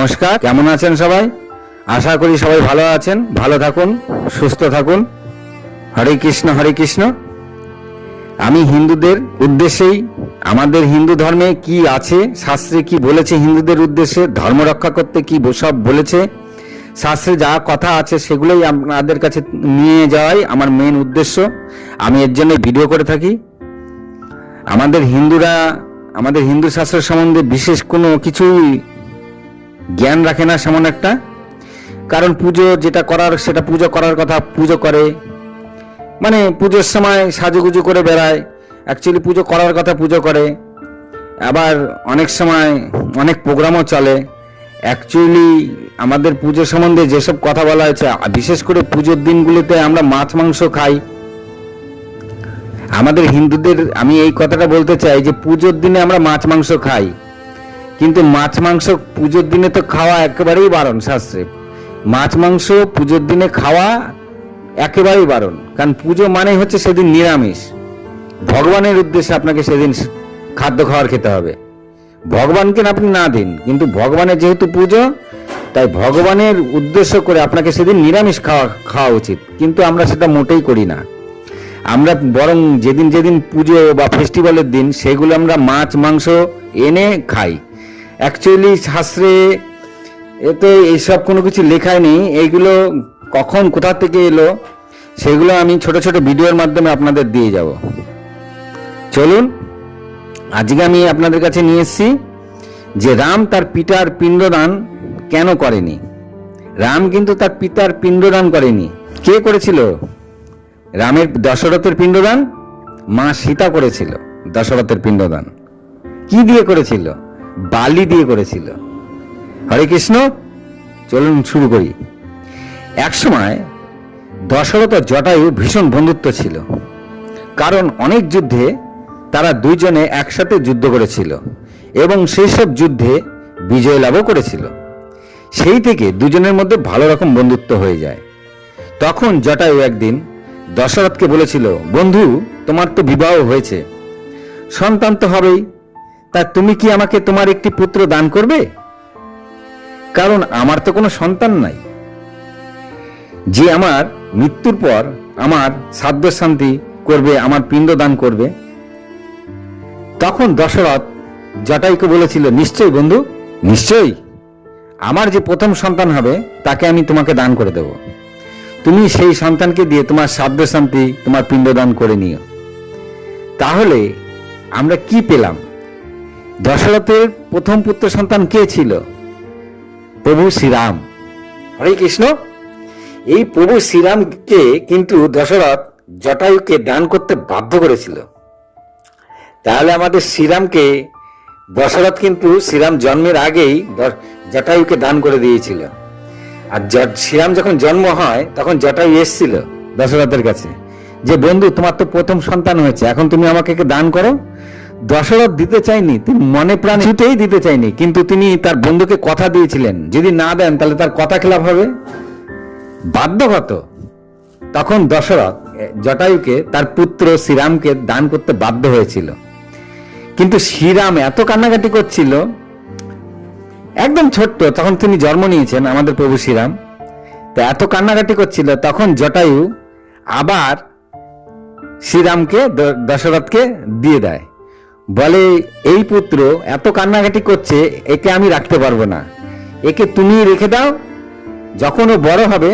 নমস্কার, কেমন আছেন সবাই? আশা করি সবাই ভালো আছেন, ভালো থাকুন, সুস্থ থাকুন। হরে কৃষ্ণ, হরে কৃষ্ণ। আমি হিন্দুদের উদ্দেশ্যেই, আমাদের হিন্দু ধর্মে কি আছে, শাস্ত্রে কি বলেছে, হিন্দুদের উদ্দেশ্যে ধর্ম রক্ষা করতে কি সব বলেছে, শাস্ত্রে যা কথা আছে সেগুলোই আপনাদের কাছে নিয়ে যাওয়াই আমার মেন উদ্দেশ্য। আমি এর জন্য ভিডিও করে থাকি। আমাদের হিন্দুরা আমাদের হিন্দু শাস্ত্র সম্বন্ধে বিশেষ কোনো কিছুই জ্ঞান রাখে না সেমন একটা। কারণ পুজো যেটা করার সেটা পুজো করার কথা পুজো করে, মানে পুজোর সময় সাজুগুজু করে বেড়ায়, অ্যাকচুয়ালি পুজো করার কথা পুজো করে। আবার অনেক সময় অনেক প্রোগ্রামও চলে। অ্যাকচুয়ালি আমাদের পুজো সম্বন্ধে যেসব কথা বলা হয়েছে, বিশেষ করে পুজোর দিনগুলোতে আমরা মাছ মাংস খাই। আমাদের হিন্দুদের আমি এই কথাটা বলতে চাই যে পুজোর দিনে আমরা মাছ মাংস খাই, কিন্তু মাছ মাংস পুজোর দিনে তো খাওয়া একেবারেই বারণ শাস্ত্রে। মাছ মাংস পুজোর দিনে খাওয়া একেবারেই বারণ, কারণ পুজো মানে হচ্ছে সেদিন নিরামিষ। ভগবানের উদ্দেশ্যে আপনাকে সেদিন খাদ্য খাবার খেতে হবে। ভগবানকে আপনি না দিন, কিন্তু ভগবানের যেহেতু পুজো, তাই ভগবানের উদ্দেশ্য করে আপনাকে সেদিন নিরামিষ খাওয়া উচিত। কিন্তু আমরা সেটা মোটেই করি না। আমরা বরং যেদিন যেদিন পুজো বা ফেস্টিভ্যালের দিন সেগুলো আমরা মাছ মাংস এনে খাই। অ্যাকচুয়ালি শাস্ত্রে এতে এইসব কোনো কিছু লেখাই নেই। এইগুলো কখন কোথা থেকে এলো সেগুলো আমি ছোট ছোট ভিডিওর মাধ্যমে আপনাদের দিয়ে যাব। চলুন, আজকে আমি আপনাদের কাছে নিয়ে এসেছি যে রাম তার পিতার পিণ্ডদান কেন করেনি। রাম কিন্তু তার পিতার পিণ্ডদান করেনি। কে করেছিল? রামের দশরথের পিণ্ডদান মা সীতা করেছিল। দশরথের পিণ্ডদান কি দিয়ে করেছিল? বালি দিয়ে করেছিল। হরে কৃষ্ণ। চলুন শুরু করি। একসময় দশরথ ও জটায়ু ভীষণ বন্ধুত্ব ছিল, কারণ অনেক যুদ্ধে তারা দুইজনে একসাথে যুদ্ধ করেছিল এবং সেই সব যুদ্ধে বিজয় লাভও করেছিল। সেই থেকে দুজনের মধ্যে ভালো রকম বন্ধুত্ব হয়ে যায়। তখন জটায়ু একদিন দশরথকে বলেছিল, বন্ধু, তোমার তো বিবাহ হয়েছে, সন্তান তো হবেই, তা তুমি কি আমাকে তোমার একটি পুত্র দান করবে? কারণ আমার তো কোনো সন্তান নাই, যে আমার মৃত্যুর পর আমার শ্রাদ্ধ শান্তি করবে, আমার পিণ্ড দান করবে। তখন দশরথ জটায়ুকে বলেছিল, নিশ্চয়ই বন্ধু, নিশ্চয়ই, আমার যে প্রথম সন্তান হবে তাকে আমি তোমাকে দান করে দেব। তুমি সেই সন্তানকে দিয়ে তোমার শ্রাদ্ধ শান্তি, তোমার পিণ্ডদান করে নিও। তাহলে আমরা কি পেলাম? দশরথের প্রথম পুত্র সন্তান কে ছিল? প্রভু শ্রীরাম। হরে কৃষ্ণ। এই প্রভু শ্রীরামকে কিন্তু দশরথ জটায়ুকে দান করতে বাধ্য করেছিল। তাহলে আমাদের শ্রীরামকে দশরথ কিন্তু শ্রীরাম জন্মের আগেই জটায়ুকে দান করে দিয়েছিল। আর শ্রীরাম যখন জন্ম হয় তখন জটায়ু এসেছিল দশরথের কাছে যে, বন্ধু, তোমার তো প্রথম সন্তান হয়েছে, এখন তুমি আমাকে দান করো। দশরথ দিতে চাইনি, তিনি মনে প্রাণে ছুটেই দিতে চাইনি, কিন্তু তিনি তার বন্ধুকে কথা দিয়েছিলেন যদি না দেন তাহলে তার কথা খেলাপ হবে, বাধ্যগত। তখন দশরথ জটায়ুকে তার পুত্র শ্রীরামকে দান করতে বাধ্য হয়েছিল। কিন্তু শ্রীরাম এত কান্নাকাটি করছিল, একদম ছোট্ট, তখন তিনি জন্ম নিয়েছেন আমাদের প্রভু শ্রীরাম, তা এত কান্নাকাটি করছিল। তখন জটায়ু আবার শ্রীরামকে দশরথকে দিয়ে দেয়, বলে, এই পুত্র এত কান্নাকাটি করছে, একে আমি রাখতে পারবো না, একে তুমি রেখে দাও, যখন ও বড় হবে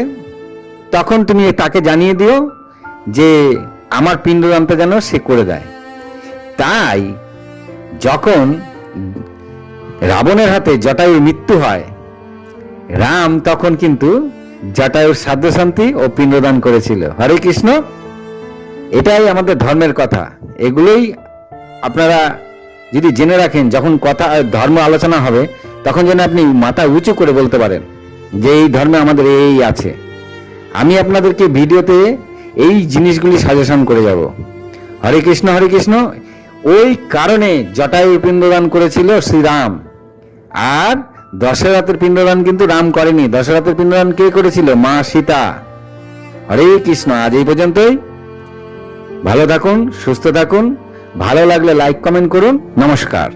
তখন তুমি তাকে জানিয়ে দিও যে আমার পিণ্ডদানটা যেন সে করে দেয়। তাই যখন রাবণের হাতে জটায়ুর মৃত্যু হয়, রাম তখন কিন্তু জটায়ুর শ্রাদ্ধ শান্তি ও পিণ্ডদান করেছিল। হরে কৃষ্ণ। এটাই আমাদের ধর্মের কথা। এগুলোই আপনারা যদি জেনে রাখেন, যখন কথা ধর্ম আলোচনা হবে তখন যেন আপনি মাথা উঁচু করে বলতে পারেন যে এই ধর্মে আমাদের এই আছে। আমি আপনাদেরকে ভিডিওতে এই জিনিসগুলি সাজেশন করে যাব। হরে কৃষ্ণ, হরে কৃষ্ণ। ওই কারণে জটায়ু পিণ্ডদান করেছিল শ্রীরাম, আর দশরথের পিণ্ডদান কিন্তু রাম করেনি। দশরথের পিণ্ডদান কে করেছিল? মা সীতা। হরে কৃষ্ণ। আজ এই পর্যন্তই। ভালো থাকুন, সুস্থ থাকুন। ভালো লাগলে লাইক কমেন্ট করুন। নমস্কার।